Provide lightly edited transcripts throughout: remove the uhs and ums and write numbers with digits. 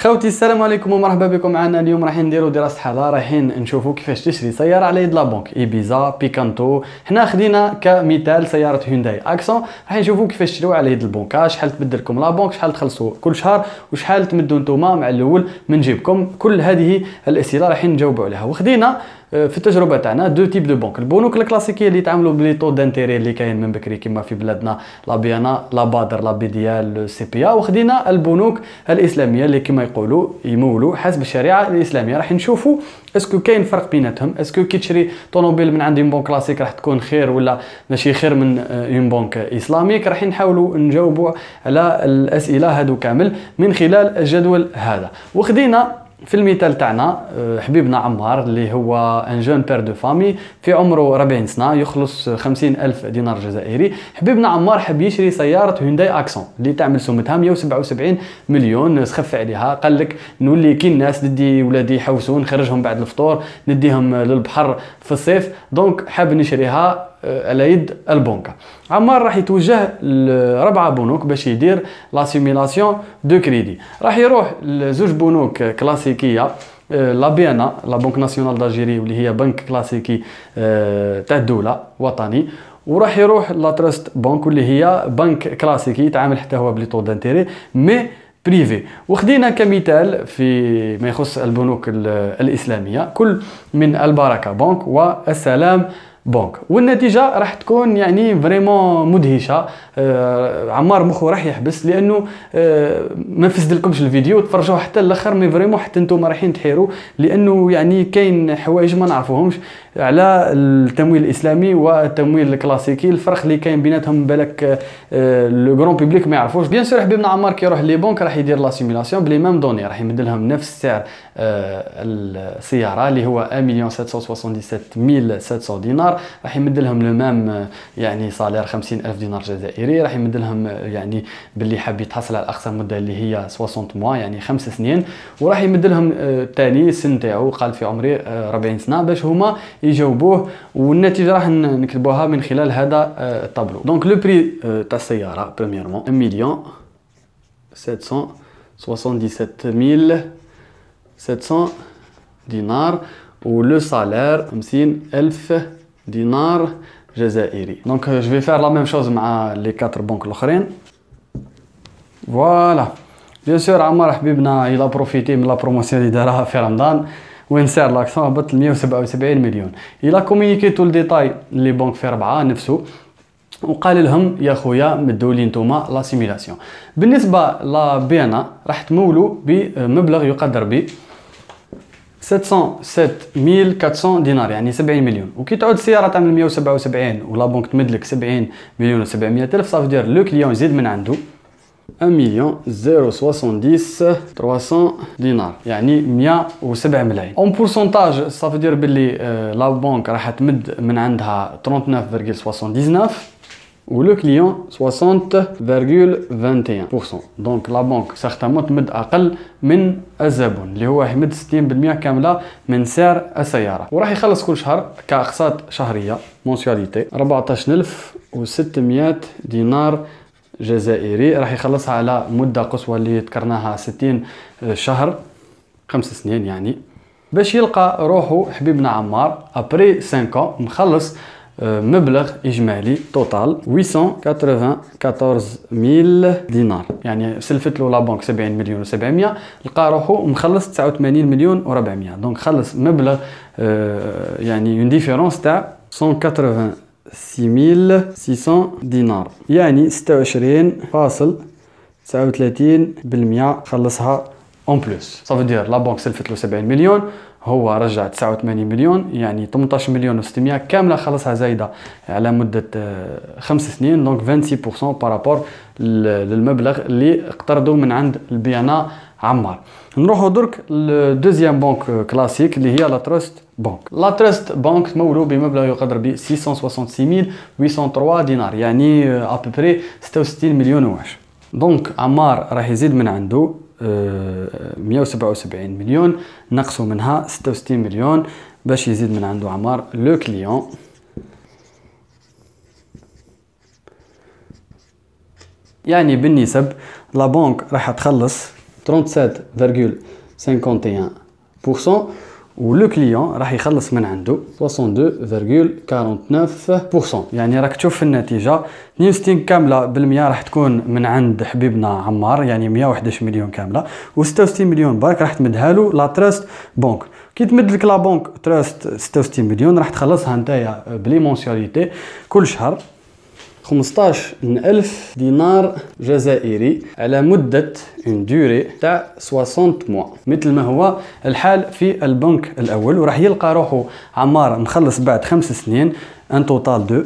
خوتي السلام عليكم ومرحبا بكم معنا. اليوم راح نديروا دراسه حاله، رايحين نشوفوا كيفاش تشري سياره على يد لابنك ايبيزا بيكانتو. حنا خدينا كمثال سياره هيونداي اكسون، راح نشوفوا كيفاش تشريو على يد البنكه، شحال تبدل لكم لابنك، شحال تخلصوا كل شهر، وشحال تمدوا نتوما مع الاول من جيبكم. كل هذه الاسئله راح نجاوبوا عليها. وخدينا في التجربه تاعنا دو تيب دو بنك، البنوك الكلاسيكيه اللي يتعاملوا بلي طو دانتيري اللي كاين من بكري كما في بلادنا، لا بيانا، لا بادر، لا بيديال، سي بي ا. وخدينا البنوك الاسلاميه اللي كما يقولوا يمولوا حسب الشريعه الاسلاميه. راح نشوفوا اسكو كاين فرق بيناتهم، اسكو كي تشري طوموبيل من عند اون بنك كلاسيك راح تكون خير ولا ماشي خير من اون بنك اسلاميك. راح نحاولوا نجاوبوا على الاسئله هادو كامل من خلال الجدول هذا. وخدينا في المثال تاعنا حبيبنا عمار اللي هو ان جون بير دو فامي في عمره 40 سنه، يخلص 50,000 دينار جزائري. حبيبنا عمار حب يشري سياره هيونداي اكسون اللي تعمل سمتها 177 مليون، سخف عليها، قال لك نولي كي الناس ندي ولادي يحوسون نخرجهم بعد الفطور نديهم للبحر في الصيف، دونك حاب نشريها على يد البنكه. عمار راح يتوجه لربعه بنوك باش يدير لا سيميلاسيون دو كريدي. راح يروح لزوج بنوك كلاسيكيه، لا بيانا لا بنك ناسيونال دالجيري واللي هي بنك كلاسيكي تاع الدوله وطني، وراح يروح لا تراست بنك واللي هي بنك كلاسيكي يتعامل حتى هو بلي طو دانتيري مي بريفي. وخدينا كمثال في ما يخص البنوك الاسلاميه كل من البركه بنك والسلام بنك، والنتيجه راح تكون يعني فريمون مدهشه. عمار مخو راح يحبس لانه ما نفسد لكمش الفيديو، تفرجوه حتى الاخر مي فريمون حتى نتوما رايحين تحيروا، لانه يعني كاين حوايج ما نعرفوهمش على التمويل الاسلامي والتمويل الكلاسيكي، الفرق اللي كاين بيناتهم بالك لو غران بوبليك ما يعرفوش. بيان سور حبيبنا عمار كي يروح لي بنك راح يدير لا سيميلاسيون بلي ميم دوني، راح يمد لهم نفس سعر السياره اللي هو 1,777,700 دينار، راح يمد لهم لو ميم يعني صالير 50,000 دينار جزائري، راح يمد لهم يعني باللي حاب يتحصل على اقصى مده اللي هي 60 موا يعني 5 سنين، وراح يمد لهم الثاني السن تاعو قال في عمري 40 سنه باش هما يجاوبوه. والنتيجه راح نكتبوها من خلال هذا الطابلو. دونك لو بري تاع السياره بريميرمون 1,777,700 دينار، ولو سالير 50,000 دينار جزائري. دونك جو في فير لا ميم شوز مع لي 4 بنك الاخرين. فوالا بيان سور عمار حبيبنا الى بروفيتي من لا بروموسيون اللي دارها في رمضان وين سعر لاكسون هبط ل 177 مليون. الى كومونيكي تو الديتاي لي بنك في ربعه نفسه وقال لهم يا خويا مدوا لي نتوما لا سيميلاسيون. بالنسبه لا بيانا راح تمولوا بمبلغ يقدر ب 707,400 دينار يعني 70 مليون. وكي تعود السياره تعمل 177 ولا بنك تمدلك 70 مليون و700 الف، صافي دير لو كليون يزيد من عنده 1,070,300 دينار يعني 107 ملايين. اون بورسونتاج صافي دير باللي لا بنك راح تمد من عندها 39.79 ولو كليون 60.21%. دونك لا بنك سيغتامون تمد اقل من الزبون اللي هو يمد 60% كامله من سعر السياره، وراح يخلص كل شهر كاقساط شهريه مونسياليتي 14,600 دينار جزائري. راح يخلصها على مده قصوى اللي ذكرناها 60 شهر 5 سنين يعني، باش يلقى روحه حبيبنا عمار ابري 5 مخلص مبلغ اجمالي توتال 894,000 دينار، يعني سلفت له لا بنك 70 مليون و700، لقى روحه مخلص 89 مليون و400. دونك خلص مبلغ يعني اون ديفيرونس تاع 186,600 دينار يعني 26.39% خلصها اون بلوس. صافي دير لا بنك سلفت له 70 مليون، هو رجع 89 مليون يعني 18 مليون و600 كامله خلصها زايده على مده 5 سنين. دونك 26% بارابور للمبلغ اللي اقترضوا من عند البيانا عمار. نروحوا درك لدوزيام بنك كلاسيك اللي هي لا تراست بنك. لا تراست بنك تمولوا بمبلغ يقدر ب 666,803 دينار يعني ابري 66 مليون واش. دونك عمار راح يزيد من عنده 177 مليون، نقصوا منها 66 مليون باش يزيد من عنده عمار لو كليون. يعني بالنسب لا بنك راح تخلص 37,51%. ولو كليون راح يخلص من عنده 62,49%. يعني راك تشوف في النتيجة 62 كاملة بالمية راح تكون من عند حبيبنا عمار، يعني 111 مليون كاملة، و66 مليون برك راح تمدها له لا تراست بنك. كي تمد لك لا بنك تراست 66 مليون راح تخلصها نتايا بلي مونسياليتي كل شهر 15,000 دينار جزائري على مدة اون دوري تاع 60 موا، مثل ما هو الحال في البنك الأول. وراح يلقى روحه عمار مخلص بعد 5 سنين ان توتال دو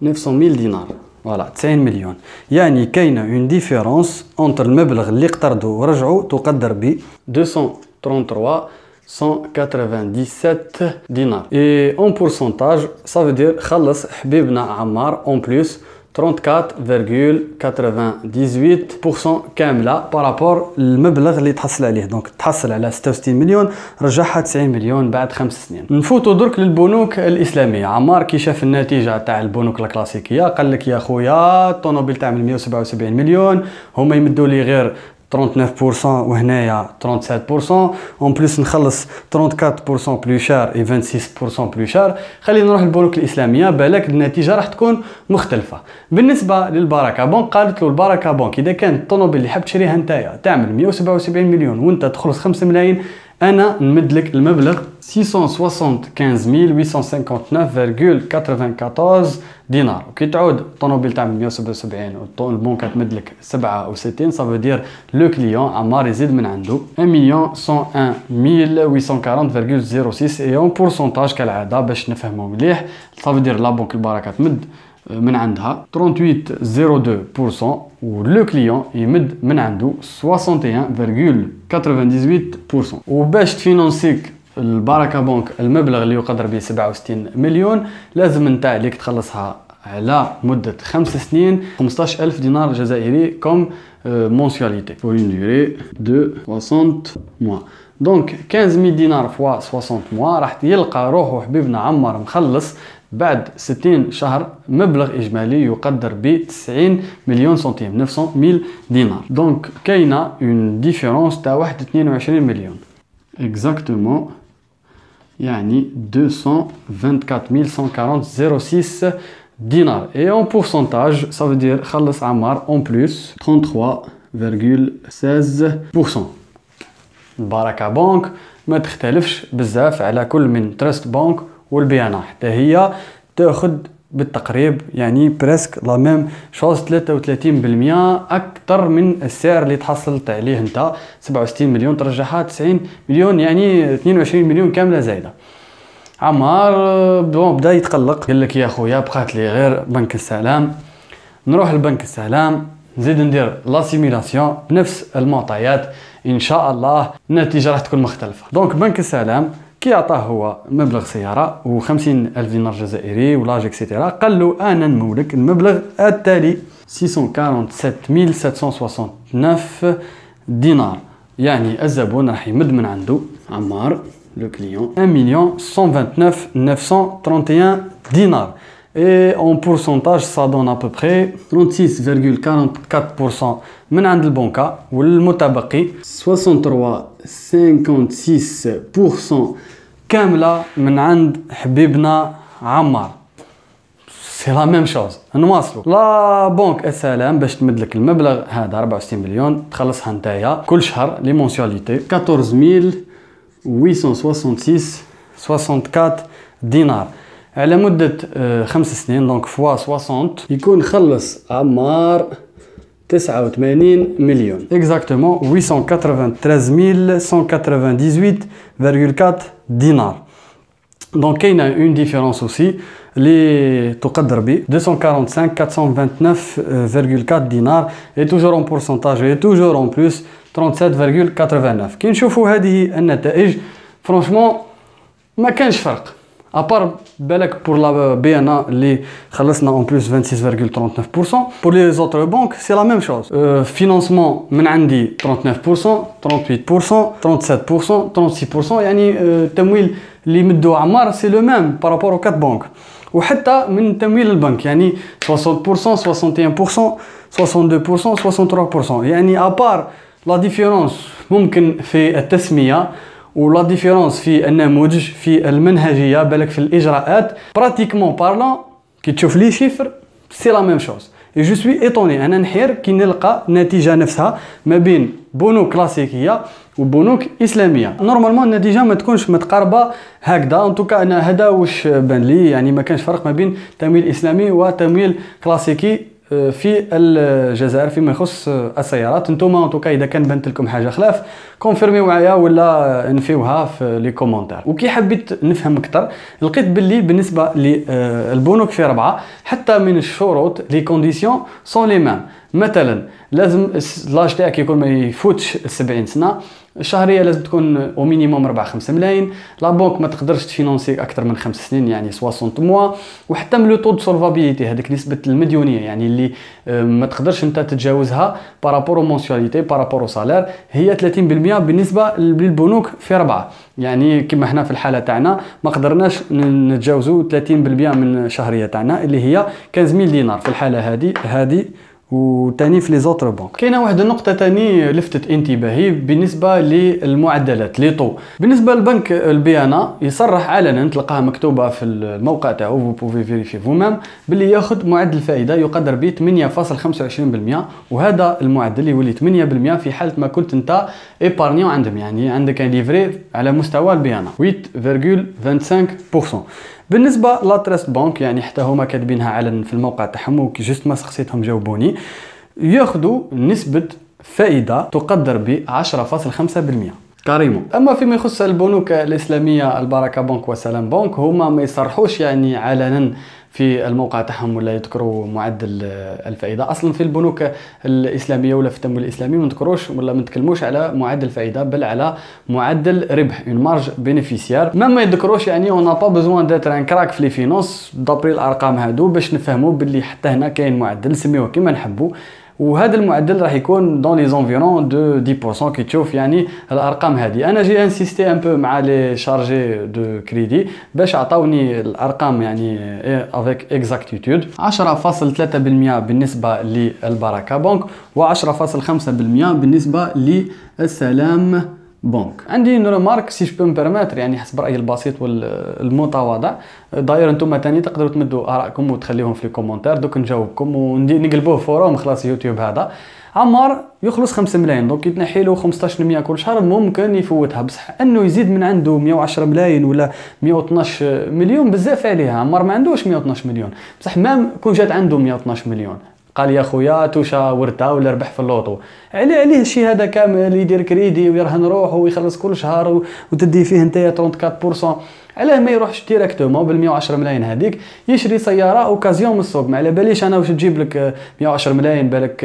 900,000 دينار، فوالا 90 مليون. يعني كاينه اون ديفيرونس اونتر المبلغ اللي اقترضه ورجعه تقدر ب 233,197 دينار. Et en pourcentage, ça veut dire خلص حبيبنا عمار en plus 34,98% كاملة بارابور المبلغ اللي تحصل عليه. دونك تحصل على 66 مليون رجعها 90 مليون بعد 5 سنين. نفوتوا درك للبنوك الإسلامية. عمار كي شاف النتيجة تاع البنوك الكلاسيكية قال لك يا خويا الطوموبيل تعمل 177 مليون، هما يمدوا لي غير 39% وهنايا 37%، اون بليس نخلص 34% بلو شار اي 26% بلو شار. خلينا نروح للبنوك الاسلاميه بالك النتيجه راح تكون مختلفه. بالنسبه للبركه بنك قالت له البركه بنك اذا كانت الطوموبيل اللي حاب تشريها نتايا تعمل 177 مليون وانت تخلص 5 ملايين، انا نمد لك المبلغ 675,859,94 دينار. وكي تعود الطوموبيل تعمل 177 والبنكه تمد لك 67، صافو دير لو كليون عمار يزيد من عنده 1,101,840,06 اي اون بورسونتاج كالعاده باش نفهموا مليح. صافو دير لا بنك البركه تمد من عندها 38,02% ولو كليون يمد من عنده 61,98%. وباش تفينونسيك البركه بنك المبلغ اللي يقدر به 67 مليون لازم نتاع ليك تخلصها على مده 5 سنين 15,000 دينار جزائري كوم mensualité pour une durée de 60 mois. دونك 15,000 دينار فوا 60 mois راح يلقى روحه حبيبنا عمار مخلص بعد 60 شهر مبلغ إجمالي يقدر ب 90 مليون سنتيم 900,000 دينار. دونك كاينة اون ديفيرونس تاع 22 مليون اكزاكتومون، يعني 224,140,06 دينار. اي اون بورسونتاج ça veut dire خلص عمار اون بلوس 33,16%. البركة بنك ما تختلفش بزاف على كل من تراست بنك والبيانا، حتى هي تاخذ بالتقريب يعني بريسك لا ميم شوز 33% اكثر من السعر اللي تحصلت عليه انت 67 مليون ترجعها 90 مليون، يعني 22 مليون كامله زايده. عمار بدا يتقلق، قال لك يا خويا بقات لي غير بنك السلام، نروح لبنك السلام نزيد ندير لا سيميلاسيون بنفس المعطيات، ان شاء الله النتيجه راح تكون مختلفه. دونك بنك السلام كي عطاه هو مبلغ سياره و50,000 دينار جزائري ولاج اكسيتيرا، قال له انا نمولك المبلغ التالي 647,769 دينار. يعني الزبون راح يمد من عنده عمار لو كليون 1,129,931 دينار. Et en pourcentage ça donne à peu près 36,44% من عند البنكة، والمتبقي 63,56% كاملة من عند حبيبنا عمار. سي لا ميم شوز. نواصلوا لا بنك السلام باش تمدلك المبلغ هذا 64 مليون تخلصها نتايا كل شهر لي مونسياليتي 14,866,64 دينار على مدة 5 سنين. دونك فوا 60 يكون خلص عمار 89 مليون اكزاكتومون 893,198,4 دينار. دونك كاينه اون ديفيرونس اوسي اللي تقدر ب 245,429,4 دينار اي توجور اون بورسونتاج اي توجور اون بلوس 37,89. كي نشوفوا هذه النتائج فرانشمون ما كانش فرق ابار بالك بور لا بي ان ا اللي خلصنا اون بلوس 26,39%. بور لي زوتر بنك سي لا ميم شوز. فينانسمون من عندي 39%، 38%، 37%، 36%، يعني التمويل اللي مدو عمار سي لو ميم بارابور او 4 بنك. وحتى من تمويل البنك يعني 60%، 61%، 62%، 63%. يعني ابار لا ديفيرونس ممكن في التسميه، ولا ديفيرونس في النموذج، في المنهجيه، بالك في الاجراءات. براتيكمون بارلون كي تشوف لي شيفر سي لا ميم شوز. اي جو سوي ايطوني، انا نحير كي نلقى النتيجه نفسها ما بين بنوك كلاسيكيه وبنوك اسلاميه. نورمالمون النتيجه ما تكونش متقاربه هكذا، ان توكا انا هذا واش بان لي، يعني ما كانش فرق ما بين تمويل اسلامي وتمويل كلاسيكي في الجزائر فيما يخص السيارات. نتوما ان توكا اذا كان بانت لكم حاجه خلاف كونفيرميو معايا ولا نفيوها في لي كومونتير. وكي حبيت نفهم اكثر لقيت باللي بالنسبه للبنوك في ربعه حتى من الشروط لي كونديسيون سون لي ميم. مثلا لازم لاج تاعك يكون ما يفوتش 70 سنه، الشهريه لازم تكون او مينيموم 4-5 ملايين، لا بنك ما تقدرش تفينونسي اكثر من 5 سنين يعني 60 موا، وحتى من لو طو دو سولفابيليتي هذيك نسبه المديونيه يعني اللي ما تقدرش انت تتجاوزها بارابور مونسياليتي بارابور سالير هي 30% بالنسبه للبنوك في ربعه. يعني كما حنا في الحاله تاعنا ما قدرناش نتجاوزوا 30% من الشهريه تاعنا اللي هي 15000 دينار في الحاله هذه وتاني في لي زوتر بنك. كاينه واحد النقطه تاني لفتت انتباهي بالنسبه للمعدلات لي طو. بالنسبه للبنك البيانا يصرح علنا تلقاها مكتوبه في الموقع تاعو فو بوفي فيريفي فو مام باللي ياخذ معدل فائده يقدر ب 8.25%، وهذا المعدل يولي 8% في حاله ما كنت انت ايبارنيو عندهم، يعني عندك ان ليفري على مستوى البيانا 8.25%. بالنسبه لاترست بنك يعني حتى هما كاتبينها علنا في الموقع تاعهم وكي جست ما سقسيتهم جاوبوني، ياخذوا نسبه فائده تقدر ب 10.5% كاريمون. اما فيما يخص البنوك الاسلاميه البركه بنك وسلام بنك هما ما يصرحوش يعني علنا في الموقع تاعهم ولا يذكروا معدل الفائده. اصلا في البنوك الاسلاميه ولا في التمويل الاسلامي ما نذكروش ولا ما نتكلموش على معدل فائده بل على معدل ربح اون مارج بينيفيسيار. ما يذكروش يعني اون با بوزوان داتر ان كراك في لي فينونس دابري الارقام هادو باش نفهموا باللي حتى هنا كاين معدل نسميوه كيما نحبوا، وهذا المعدل راح يكون دون لي زونفيرون دو 10% كي تشوف يعني الارقام هذه. انا جي انسيستي ان بو مع لي شارجي دو كريدي باش عطاوني الارقام يعني افيك اكزاكتيتود. 10.3% بالنسبه للبركه بنك و10.5% بالنسبه للسلام بنك. عندي اون ريمارك سي جو بيرميتر يعني حسب رايي البسيط والمتواضع. داير انتم ثاني تقدروا تمدوا ارائكم وتخليهم في لي كومونتير دوك نجاوبكم ونقلبوه فوروم خلاص يوتيوب. هذا عمار يخلص 5 ملايين دونك يتنحي له 15% كل شهر ممكن يفوتها، بصح انه يزيد من عنده 110 ملايين ولا 112 مليون بزاف عليها. عمار ما عندوش 112 مليون بصح مام كون جات عنده 112 مليون قال يا خويا توشا ورثه ولا ربح في اللوطو عليه الشيء هذا كامل يدير كريدي ويرهن روحه ويخلص كل شهر وتدي فيه نتايا 34%. علاه ما يروحش ديريكتومون بال 110 ملايين هذيك يشري سياره اوكازيون من السوق؟ ما على باليش انا واش تجيب لك 110 ملايين بالك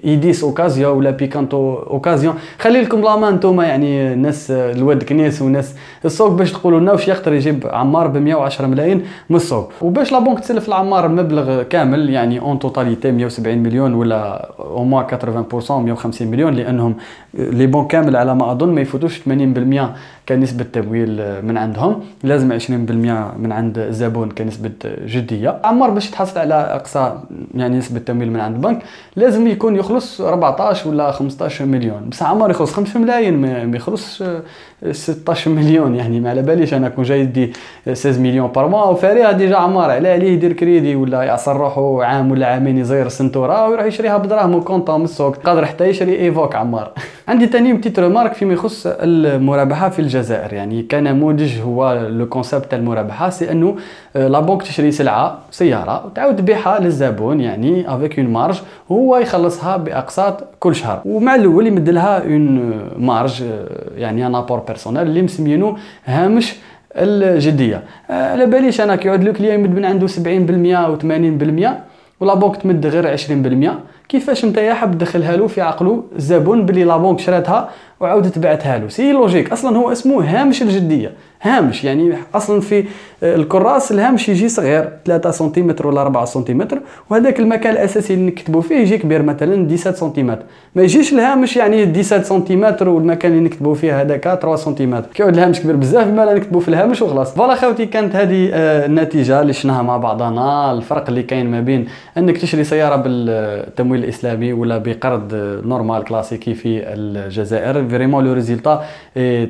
ايديس اوكازيون ولا بيكانتو اوكازيون. خلي لكم لامان نتوما يعني الناس الواد كنيس وناس السوق باش تقولوا لنا واش يقدر يجيب عمار ب 110 ملايين من السوق. وباش لا بنك تسلف العمار المبلغ كامل يعني اون توتاليتي 170 مليون ولا او موان 80% 150 مليون، لانهم لي بنك كامل على ما اظن ما يفوتوش 80% كنسبه تمويل من عندهم، لازم 20% من عند الزبون كنسبه جديه. عمار باش تحصل على اقصى يعني نسبه تمويل من عند البنك لازم يكون يخلص 14 ولا 15 مليون، بصح عمار يخلص 5 ملايين ما يخلصش 16 مليون. يعني ما على باليش انا كون جاي يدي 16 مليون بار موا وفاريها ديجا عمار عليه يدير كريدي ولا يعصر روحو عام ولا عامين يزير سنتوره ويروح يشريها بدراهم وكونطون من السوق، قادر حتى يشري ايفوك عمار. عندي ثاني بتيت ريمارك فيما يخص المرابحه في الجزائر. يعني كنموذج هو لو كونسيبت تاع المرابحه سي انه لا بنك تشري سياره وتعاود تبيعها للزبون يعني افيك اون مارج وهو يخلصها باقساط كل شهر، ومع الاول يمد لها اون مارج يعني ان ابور بيرسونيل اللي مسمينو هامش الجديه. على باليش انا كيعود لو كليا يمد من عنده 70% و 80% ولا بنك تمد غير 20%. كيفاش نتايا حاب تدخلها له في عقلو الزبون بلي لا بنك شراتها وعاودت بعتها له. سي لوجيك، اصلا هو اسمه هامش الجديه، هامش يعني اصلا في الكراس الهامش يجي صغير 3 سنتيمتر ولا 4 سنتيمتر، وهذاك المكان الاساسي اللي نكتبوا فيه يجي كبير مثلا 17 سنتيمتر. ما يجيش الهامش يعني 17 سنتيمتر والمكان اللي نكتبوا فيه هذاك 3 سنتيمتر، كيعود الهامش كبير بزاف ما لا نكتبوا في الهامش وخلاص. فوالا خوتي، كانت هذه النتيجه اللي شفناها مع بعضنا، الفرق اللي كاين ما بين انك تشري سياره بالتمويل الاسلامي ولا بقرض نورمال كلاسيكي في الجزائر. فريمون لو ريزولتا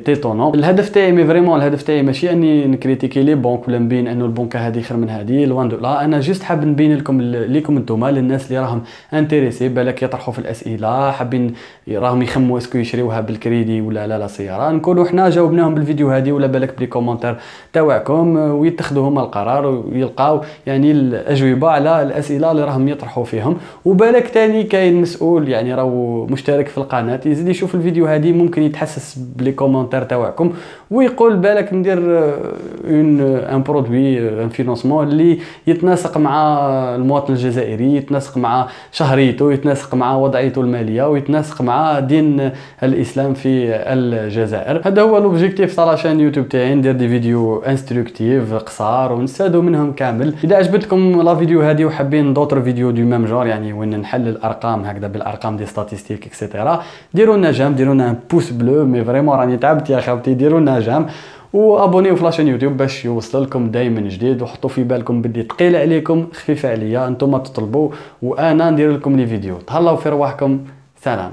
تيتونون. الهدف تاعي مي فريمون الهدف تاعي ماشي اني نكريتيكي لي بنك ولا نبين انه البنكه هذه خير من هذه، لوان دو لا. انا جست حاب نبين لكم انتم للناس اللي راهم انتريسي بالك يطرحوا في الاسئله، حابين راهم يخموا اسكو يشريوها بالكريدي ولا لا سياره، نكونوا حنا جاوبناهم بالفيديو هذه ولا بالك بلي كومونتير تاعكم، ويتخذوا هما القرار ويلقاو يعني الاجوبه على الاسئله اللي راهم يطرحوا فيهم. وبالك تاني كاين مسؤول يعني راهو مشترك في القناه يزيد يشوف الفيديو هذه، ممكن يتحسس بلي كومونتير تاعكم ويقول بالك ندير ان برودوي ان فينونسمون اللي يتناسق مع المواطن الجزائري، يتناسق مع شهريته، يتناسق مع وضعيته الماليه، ويتناسق مع دين الاسلام في الجزائر. هذا هو لوبجيكتيف تاع لاشين يوتيوب تاعي، ندير دي فيديو انستركتيف قصار ونستفادوا منهم كامل. اذا عجبتكم لا فيديو هذه وحابين دوطر فيديو دو ميم جور يعني وين نحلل الارقام هكذا بالارقام دي ستاتستيك اكسيتيرا، ديروا لنا جيم، ديروا لنا ان بوس بلو، مي فريمون راني تعبت يا خاوتي، ديروا لنا جيم وابونيو في لاشين يوتيوب باش يوصل لكم دائما جديد. وحطوا في بالكم بدي ثقيله عليكم خفيفه عليا، انتم تطلبوا وانا ندير لكم لي فيديو. تهلاو في رواحكم، سلام.